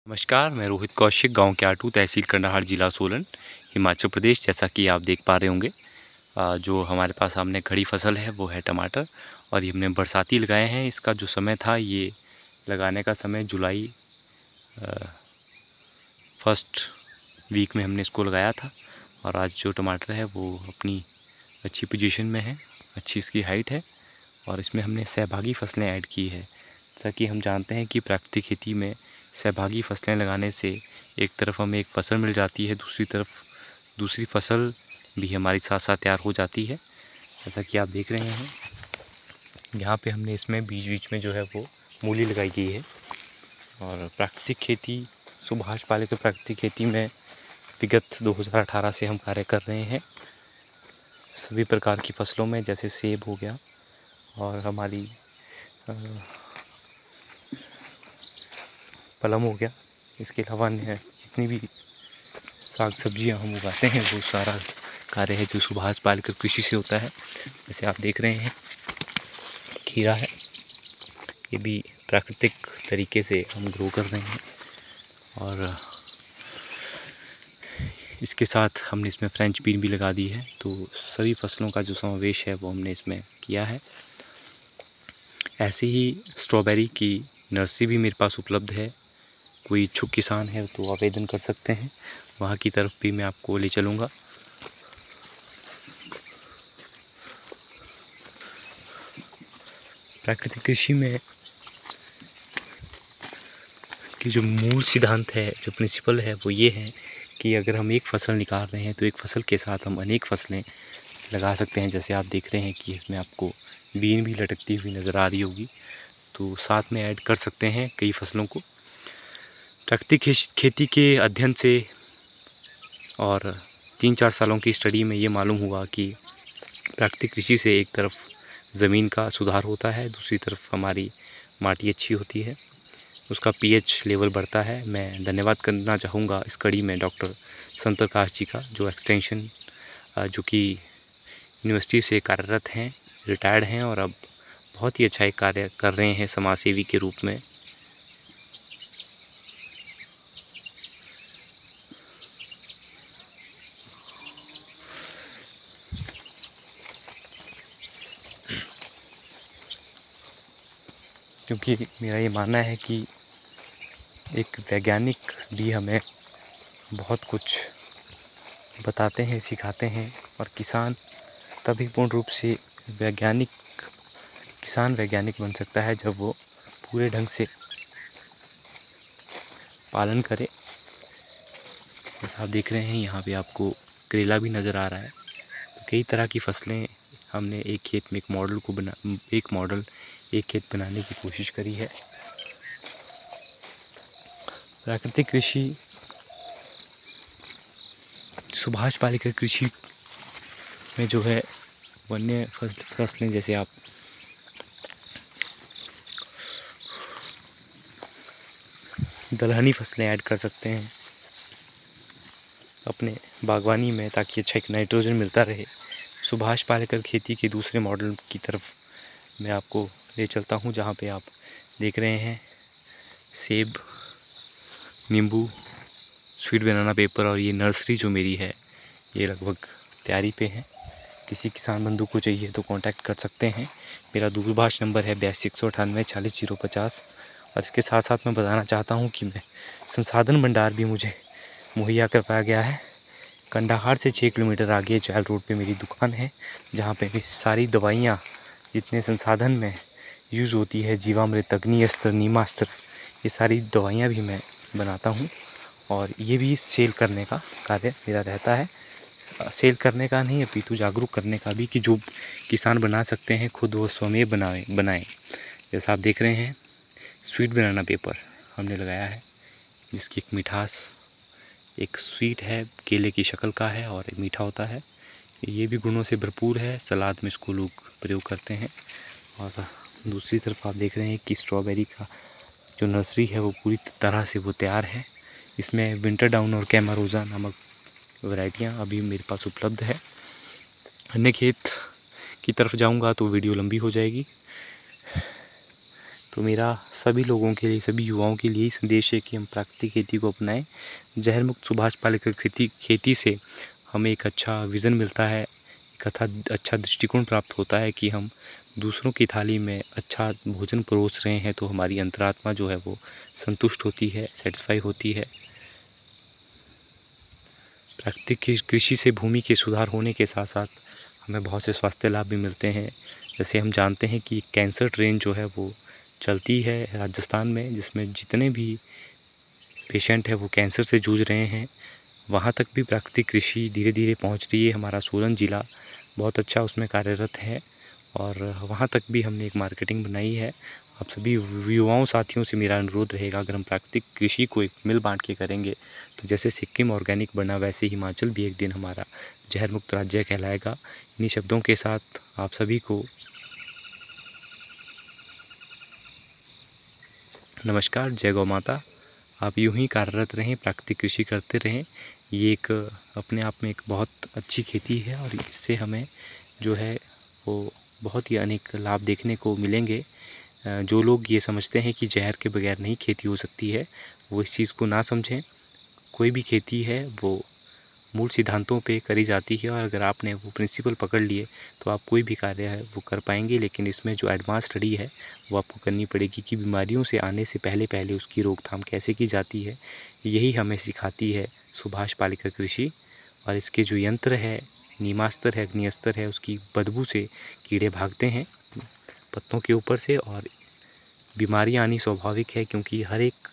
नमस्कार, मैं रोहित कौशिक, गांव क्याटू, तहसील कंडाहार, जिला सोलन, हिमाचल प्रदेश। जैसा कि आप देख पा रहे होंगे, जो हमारे पास सामने खड़ी फसल है वो है टमाटर, और ये हमने बरसाती लगाए हैं। इसका जो समय था, ये लगाने का समय जुलाई फर्स्ट वीक में हमने इसको लगाया था। और आज जो टमाटर है वो अपनी अच्छी पोजीशन में है, अच्छी इसकी हाइट है, और इसमें हमने सहभागी फसलें ऐड की है। जैसा कि हम जानते हैं कि प्राकृतिक खेती में सहभागी फसलें लगाने से एक तरफ हमें एक फसल मिल जाती है, दूसरी तरफ दूसरी फसल भी हमारी साथ साथ तैयार हो जाती है। जैसा कि आप देख रहे हैं, यहाँ पे हमने इसमें बीच बीच में जो है वो मूली लगाई गई है। और प्राकृतिक खेती, सुभाष पालेकर प्राकृतिक खेती में विगत 2018 से हम कार्य कर रहे हैं। सभी प्रकार की फसलों में, जैसे सेब हो गया और हमारी पलम हो गया, इसके अलावा अन्य जितनी भी साग सब्जियां हम उगाते हैं वो सारा कार्य है जो सुभाष पालेकर कृषि से होता है। जैसे आप देख रहे हैं, खीरा है, ये भी प्राकृतिक तरीके से हम ग्रो कर रहे हैं। और इसके साथ हमने इसमें फ्रेंच बीन भी लगा दी है। तो सभी फसलों का जो समावेश है वो हमने इसमें किया है। ऐसे ही स्ट्रॉबेरी की नर्सरी भी मेरे पास उपलब्ध है। कोई इच्छुक किसान है तो आवेदन कर सकते हैं, वहाँ की तरफ भी मैं आपको ले चलूँगा। प्राकृतिक कृषि में कि जो मूल सिद्धांत है, जो प्रिंसिपल है, वो ये है कि अगर हम एक फसल निकाल रहे हैं तो एक फसल के साथ हम अनेक फसलें लगा सकते हैं। जैसे आप देख रहे हैं कि इसमें आपको बीन भी लटकती हुई नज़र आ रही होगी, तो साथ में ऐड कर सकते हैं कई फसलों को। प्राकृतिक खेती के अध्ययन से और 3-4 सालों की स्टडी में ये मालूम हुआ कि प्राकृतिक कृषि से एक तरफ ज़मीन का सुधार होता है, दूसरी तरफ हमारी माटी अच्छी होती है, उसका पीएच लेवल बढ़ता है। मैं धन्यवाद करना चाहूँगा इस कड़ी में डॉक्टर संत प्रकाश जी का, जो एक्सटेंशन जो कि यूनिवर्सिटी से कार्यरत हैं, रिटायर्ड हैं, और अब बहुत ही अच्छा एक कार्य कर रहे हैं समाज सेवी के रूप में। क्योंकि मेरा ये मानना है कि एक वैज्ञानिक भी हमें बहुत कुछ बताते हैं, सिखाते हैं, और किसान तभी पूर्ण रूप से किसान वैज्ञानिक बन सकता है जब वो पूरे ढंग से पालन करे। जैसा आप देख रहे हैं, यहाँ पे आपको करेला भी नज़र आ रहा है। तो कई तरह की फसलें हमने एक खेत में एक खेत बनाने की कोशिश करी है। प्राकृतिक कृषि, सुभाष पालेकर कृषि में जो है वन्य फसलें, जैसे आप दलहनी फसलें ऐड कर सकते हैं अपने बागवानी में, ताकि अच्छा एक नाइट्रोजन मिलता रहे। सुभाष पालेकर खेती के दूसरे मॉडल की तरफ मैं आपको ले चलता हूँ, जहाँ पे आप देख रहे हैं सेब, नींबू, स्वीट बनाना पेपर, और ये नर्सरी जो मेरी है ये लगभग तैयारी पे है। किसी किसान बंधु को चाहिए तो कांटेक्ट कर सकते हैं। मेरा दूरभाष नंबर है 82 198 40 050। और इसके साथ साथ मैं बताना चाहता हूँ कि मैं संसाधन भंडार भी मुझे मुहैया करवाया गया है। कंडाहार से 6 किलोमीटर आगे चैल रोड पे मेरी दुकान है, जहाँ पे भी सारी दवाइयाँ जितने संसाधन में यूज़ होती है, जीवामृत, अग्निअस्त्र, नीमास्त्र, ये सारी दवाइयाँ भी मैं बनाता हूँ। और ये भी सेल करने का कार्य मेरा रहता है। सेल करने का नहीं, अपितु जागरूक करने का भी, कि जो किसान बना सकते हैं खुद वो स्वयं बनाएं। जैसा आप देख रहे हैं, स्वीट बनाना पेपर हमने लगाया है, जिसकी एक मिठास, एक स्वीट है, केले की शक्ल का है और एक मीठा होता है। ये भी गुणों से भरपूर है, सलाद में इसको लोग प्रयोग करते हैं। और दूसरी तरफ आप देख रहे हैं कि स्ट्रॉबेरी का जो नर्सरी है वो पूरी तरह से वो तैयार है। इसमें विंटर डाउन और कैमारोजा नामक वैरायटियाँ अभी मेरे पास उपलब्ध है। अन्य खेत की तरफ जाऊंगा तो वीडियो लंबी हो जाएगी। तो तो मेरा सभी लोगों के लिए, सभी युवाओं के लिए संदेश है कि हम प्राकृतिक खेती को अपनाएं। जहर मुक्त सुभाष पालेकर खेती से हमें एक अच्छा विज़न मिलता है, एक अच्छा दृष्टिकोण प्राप्त होता है कि हम दूसरों की थाली में अच्छा भोजन परोस रहे हैं तो हमारी अंतरात्मा जो है वो संतुष्ट होती है, सेटिस्फाई होती है। प्राकृतिक कृषि से भूमि के सुधार होने के साथ साथ हमें बहुत से स्वास्थ्य लाभ भी मिलते हैं। जैसे हम जानते हैं कि कैंसर ट्रेन जो है वो चलती है राजस्थान में, जिसमें जितने भी पेशेंट हैं वो कैंसर से जूझ रहे हैं, वहाँ तक भी प्राकृतिक कृषि धीरे धीरे पहुँच रही है। हमारा सोलन ज़िला बहुत अच्छा उसमें कार्यरत है और वहाँ तक भी हमने एक मार्केटिंग बनाई है। आप सभी युवाओं साथियों से मेरा अनुरोध रहेगा, अगर हम प्राकृतिक कृषि को एक मिल बांट के करेंगे तो जैसे सिक्किम ऑर्गेनिक बना वैसे हिमाचल भी एक दिन हमारा जहर मुक्त राज्य कहलाएगा। इन्हीं शब्दों के साथ आप सभी को नमस्कार, जय गौ माता। आप यूं ही कार्यरत रहें, प्राकृतिक कृषि करते रहें। ये एक अपने आप में एक बहुत अच्छी खेती है और इससे हमें जो है वो बहुत ही अनेक लाभ देखने को मिलेंगे। जो लोग ये समझते हैं कि जहर के बगैर नहीं खेती हो सकती है, वो इस चीज़ को ना समझें। कोई भी खेती है वो मूल सिद्धांतों पे करी जाती है और अगर आपने वो प्रिंसिपल पकड़ लिए तो आप कोई भी कार्य है वो कर पाएंगे। लेकिन इसमें जो एडवांस स्टडी है वो आपको करनी पड़ेगी कि बीमारियों से आने से पहले पहले उसकी रोकथाम कैसे की जाती है। यही हमें सिखाती है सुभाष पालेकर कृषि। और इसके जो यंत्र है, नीमास्त्र है, अग्निस्त्र है, उसकी बदबू से कीड़े भागते हैं पत्तों के ऊपर से और बीमारियाँ आनी स्वाभाविक है, क्योंकि हर एक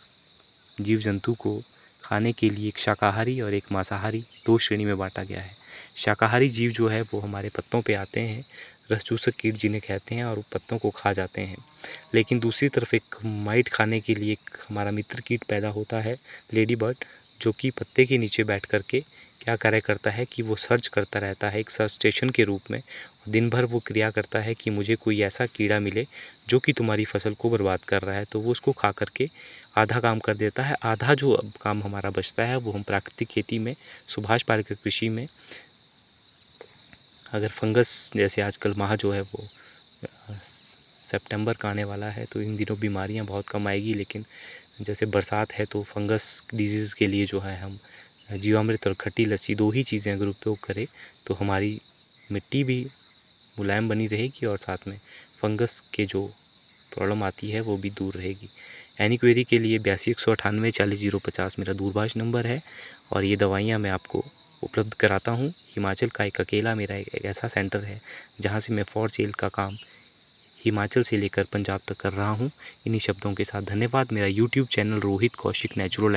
जीव जंतु को खाने के लिए एक शाकाहारी और एक मांसाहारी दो श्रेणी में बांटा गया है। शाकाहारी जीव जो है वो हमारे पत्तों पे आते हैं, रस चूसक कीट जिन्हें कहते हैं, और वो पत्तों को खा जाते हैं। लेकिन दूसरी तरफ एक माइट खाने के लिए एक हमारा मित्र कीट पैदा होता है, लेडी बर्ड, जो कि पत्ते के नीचे बैठ कर के क्या कार्य करता है कि वो सर्च करता रहता है एक सर्च स्टेशन के रूप में। दिन भर वो क्रिया करता है कि मुझे कोई ऐसा कीड़ा मिले जो कि तुम्हारी फसल को बर्बाद कर रहा है, तो वो उसको खा करके आधा काम कर देता है। आधा जो काम हमारा बचता है वो हम प्राकृतिक खेती में, सुभाष पालेकर कृषि में, अगर फंगस जैसे आजकल माह जो है वो सितंबर का आने वाला है तो इन दिनों बीमारियां बहुत कम आएगी, लेकिन जैसे बरसात है तो फंगस डिजीज़ के लिए जो है हम जीवामृत और खट्टी लस्सी दो ही चीज़ें अगर उपयोग करें तो हमारी मिट्टी भी मुलायम बनी रहेगी और साथ में फंगस के जो प्रॉब्लम आती है वो भी दूर रहेगी। एनी क्वेरी के लिए 82 198 40 050 मेरा दूरभाष नंबर है और ये दवाइयाँ मैं आपको उपलब्ध कराता हूँ। हिमाचल का एक अकेला मेरा एक ऐसा सेंटर है जहाँ से मैं फॉर सेल का काम हिमाचल से लेकर पंजाब तक कर रहा हूँ। इन्हीं शब्दों के साथ धन्यवाद। मेरा YouTube channel Rohit Kaushik natural